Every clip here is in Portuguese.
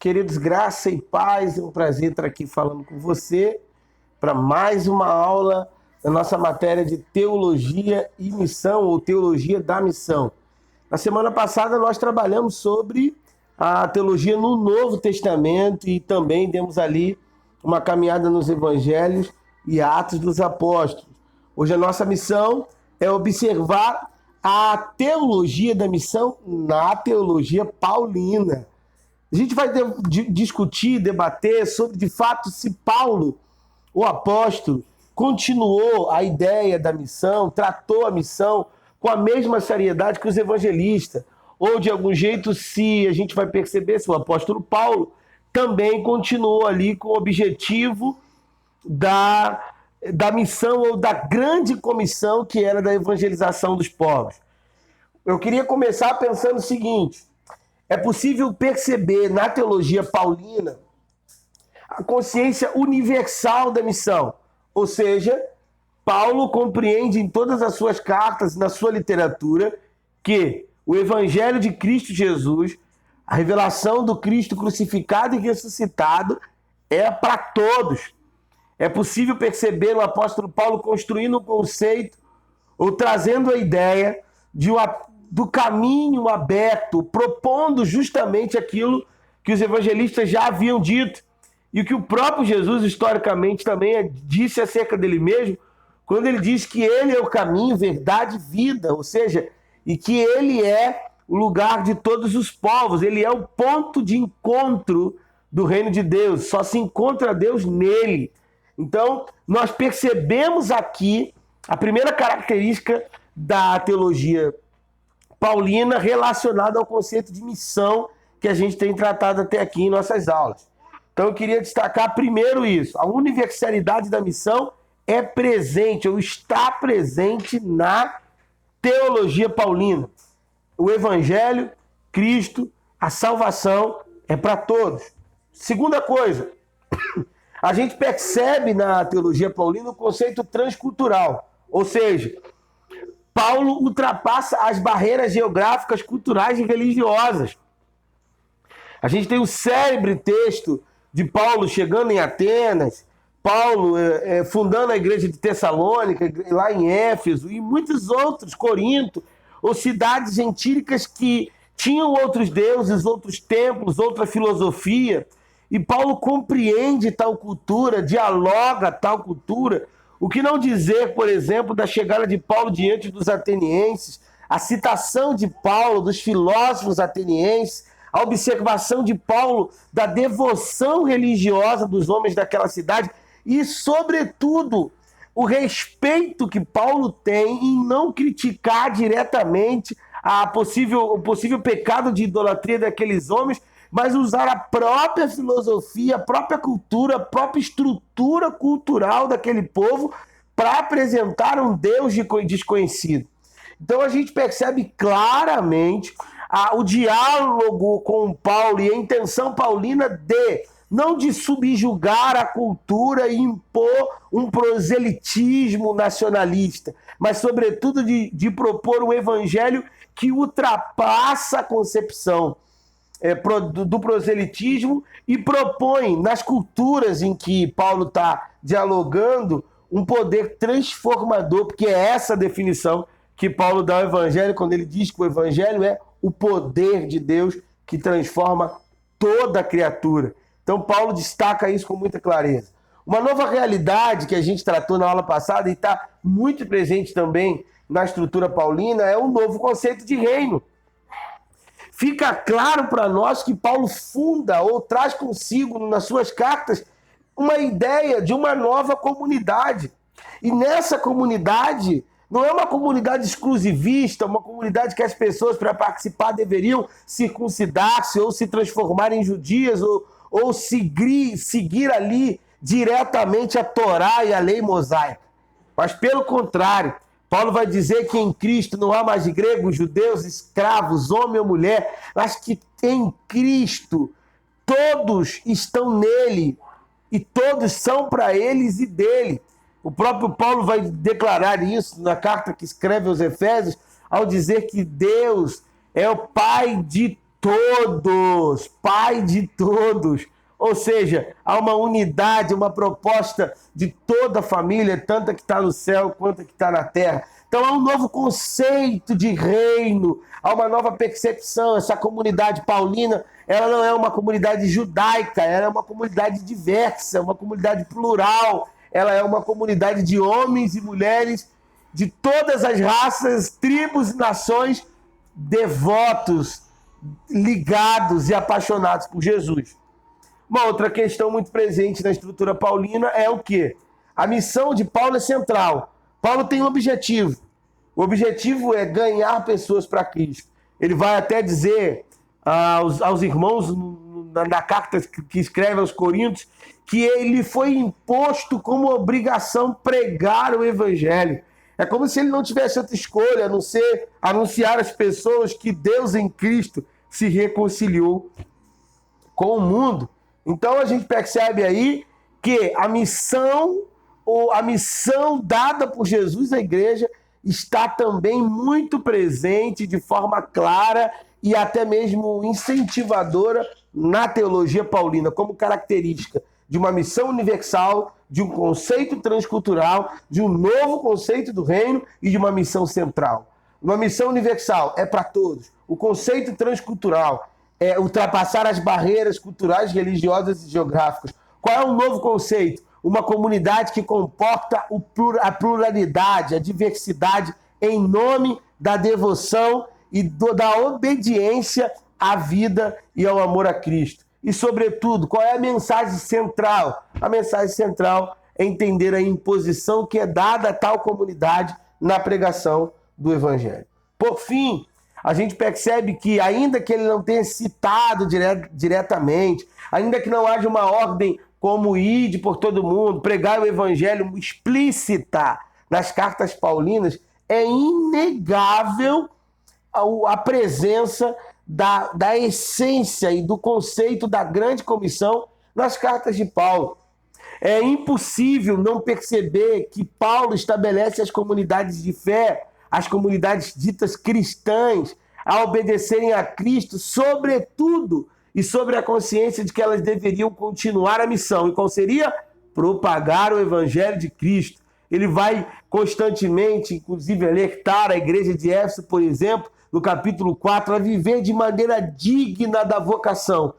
Queridos, graça e paz, é um prazer estar aqui falando com você para mais uma aula da nossa matéria de Teologia e Missão, ou Teologia da Missão. Na semana passada nós trabalhamos sobre a teologia no Novo Testamento e também demos ali uma caminhada nos Evangelhos e Atos dos Apóstolos. Hoje a nossa missão é observar a teologia da missão na teologia paulina. A gente vai discutir, debater sobre, de fato, se Paulo, o apóstolo, continuou a ideia da missão, tratou a missão com a mesma seriedade que os evangelistas, ou, de algum jeito, se a gente vai perceber se o apóstolo Paulo também continuou ali com o objetivo da missão ou da grande comissão que era da evangelização dos povos. Eu queria começar pensando o seguinte: é possível perceber na teologia paulina a consciência universal da missão. Ou seja, Paulo compreende em todas as suas cartas, na sua literatura, que o Evangelho de Cristo Jesus, a revelação do Cristo crucificado e ressuscitado, é para todos. É possível perceber o apóstolo Paulo construindo um conceito ou trazendo a ideia do caminho aberto, propondo justamente aquilo que os evangelistas já haviam dito e o que o próprio Jesus, historicamente, também disse acerca dele mesmo, quando ele diz que ele é o caminho, verdade e vida, ou seja, e que ele é o lugar de todos os povos, ele é o ponto de encontro do reino de Deus, só se encontra Deus nele. Então, nós percebemos aqui a primeira característica da teologia paulina relacionada ao conceito de missão que a gente tem tratado até aqui em nossas aulas. Então eu queria destacar primeiro isso: a universalidade da missão é presente ou está presente na teologia paulina. O Evangelho, Cristo, a salvação é para todos. Segunda coisa, a gente percebe na teologia paulina o conceito transcultural, ou seja, Paulo ultrapassa as barreiras geográficas, culturais e religiosas. A gente tem o célebre texto de Paulo chegando em Atenas, Paulo fundando a igreja de Tessalônica, lá em Éfeso, e muitos outros, Corinto, ou cidades gentílicas que tinham outros deuses, outros templos, outra filosofia, e Paulo compreende tal cultura, dialoga tal cultura. O que não dizer, por exemplo, da chegada de Paulo diante dos atenienses, a citação de Paulo dos filósofos atenienses, a observação de Paulo da devoção religiosa dos homens daquela cidade e, sobretudo, o respeito que Paulo tem em não criticar diretamente o possível pecado de idolatria daqueles homens, mas usar a própria filosofia, a própria cultura, a própria estrutura cultural daquele povo para apresentar um Deus desconhecido. Então a gente percebe claramente o diálogo com Paulo e a intenção paulina não de subjugar a cultura e impor um proselitismo nacionalista, mas sobretudo de propor um evangelho que ultrapassa a concepção do proselitismo e propõe, nas culturas em que Paulo está dialogando, um poder transformador, porque é essa a definição que Paulo dá ao Evangelho, quando ele diz que o Evangelho é o poder de Deus que transforma toda a criatura. Então Paulo destaca isso com muita clareza. Uma nova realidade que a gente tratou na aula passada e está muito presente também na estrutura paulina é um novo conceito de reino. Fica claro para nós que Paulo funda ou traz consigo nas suas cartas uma ideia de uma nova comunidade. E nessa comunidade, não é uma comunidade exclusivista, uma comunidade que as pessoas, para participar, deveriam circuncidar-se ou se transformar em judias ou seguir ali diretamente a Torá e a lei mosaica. Mas, pelo contrário, Paulo vai dizer que em Cristo não há mais gregos, judeus, escravos, homem ou mulher, mas que em Cristo todos estão nele e todos são para eles e dele. O próprio Paulo vai declarar isso na carta que escreve aos Efésios, ao dizer que Deus é o Pai de todos, Pai de todos. Ou seja, há uma unidade, uma proposta de toda a família, tanto a que está no céu quanto a que está na terra. Então há um novo conceito de reino, há uma nova percepção. Essa comunidade paulina, ela não é uma comunidade judaica, ela é uma comunidade diversa, uma comunidade plural. Ela é uma comunidade de homens e mulheres de todas as raças, tribos e nações, devotos, ligados e apaixonados por Jesus. Uma outra questão muito presente na estrutura paulina é o quê? A missão de Paulo é central. Paulo tem um objetivo. O objetivo é ganhar pessoas para Cristo. Ele vai até dizer aos irmãos na carta que escreve aos Coríntios que ele foi imposto como obrigação pregar o evangelho. É como se ele não tivesse outra escolha a não ser anunciar às pessoas que Deus em Cristo se reconciliou com o mundo. Então a gente percebe aí que a missão dada por Jesus à igreja está também muito presente de forma clara e até mesmo incentivadora na teologia paulina, como característica de uma missão universal, de um conceito transcultural, de um novo conceito do reino e de uma missão central. Uma missão universal é para todos. O conceito transcultural é ultrapassar as barreiras culturais, religiosas e geográficas. Qual é o novo conceito? Uma comunidade que comporta a pluralidade, a diversidade em nome da devoção e da obediência à vida e ao amor a Cristo. E, sobretudo, qual é a mensagem central? A mensagem central é entender a imposição que é dada a tal comunidade na pregação do Evangelho. Por fim, a gente percebe que, ainda que ele não tenha citado diretamente, ainda que não haja uma ordem como ide por todo mundo, pregar o Evangelho explícita nas cartas paulinas, é inegável a presença da essência e do conceito da grande comissão nas cartas de Paulo. É impossível não perceber que Paulo estabelece as comunidades de fé, as comunidades ditas cristãs, a obedecerem a Cristo, sobretudo, e sobre a consciência de que elas deveriam continuar a missão. E qual seria? Propagar o Evangelho de Cristo. Ele vai constantemente, inclusive, alertar a igreja de Éfeso, por exemplo, no capítulo 4, a viver de maneira digna da vocação.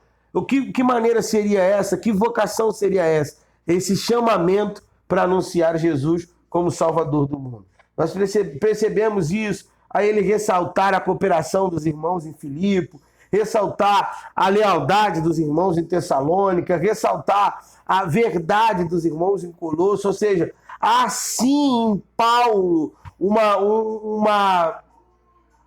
Que maneira seria essa? Que vocação seria essa? Esse chamamento para anunciar Jesus como Salvador do mundo. Nós percebemos isso, a ele ressaltar a cooperação dos irmãos em Filipe, ressaltar a lealdade dos irmãos em Tessalônica, ressaltar a verdade dos irmãos em Colosso, ou seja, assim em Paulo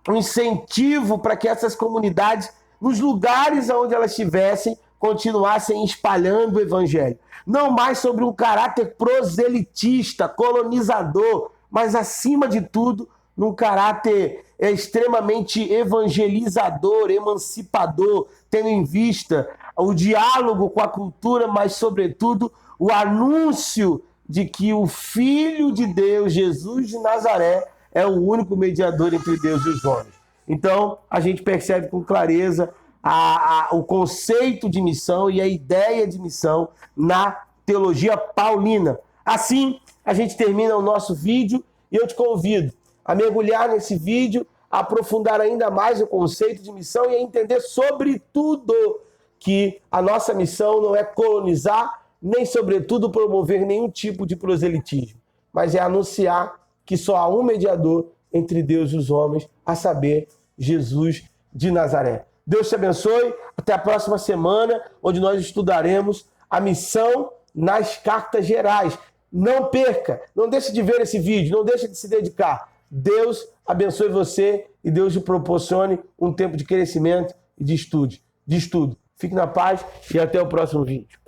um incentivo para que essas comunidades, nos lugares onde elas estivessem, continuassem espalhando o evangelho. Não mais sobre um caráter proselitista, colonizador, mas acima de tudo, num caráter extremamente evangelizador, emancipador, tendo em vista o diálogo com a cultura, mas, sobretudo, o anúncio de que o Filho de Deus, Jesus de Nazaré, é o único mediador entre Deus e os homens. Então, a gente percebe com clareza o conceito de missão e a ideia de missão na teologia paulina. Assim, a gente termina o nosso vídeo e eu te convido a mergulhar nesse vídeo, a aprofundar ainda mais o conceito de missão e a entender, sobretudo, que a nossa missão não é colonizar, nem, sobretudo, promover nenhum tipo de proselitismo, mas é anunciar que só há um mediador entre Deus e os homens, a saber, Jesus de Nazaré. Deus te abençoe. Até a próxima semana, onde nós estudaremos a missão nas cartas gerais. Não perca, não deixe de ver esse vídeo, não deixe de se dedicar. Deus abençoe você e Deus te proporcione um tempo de crescimento e de estudo. Fique na paz e até o próximo vídeo.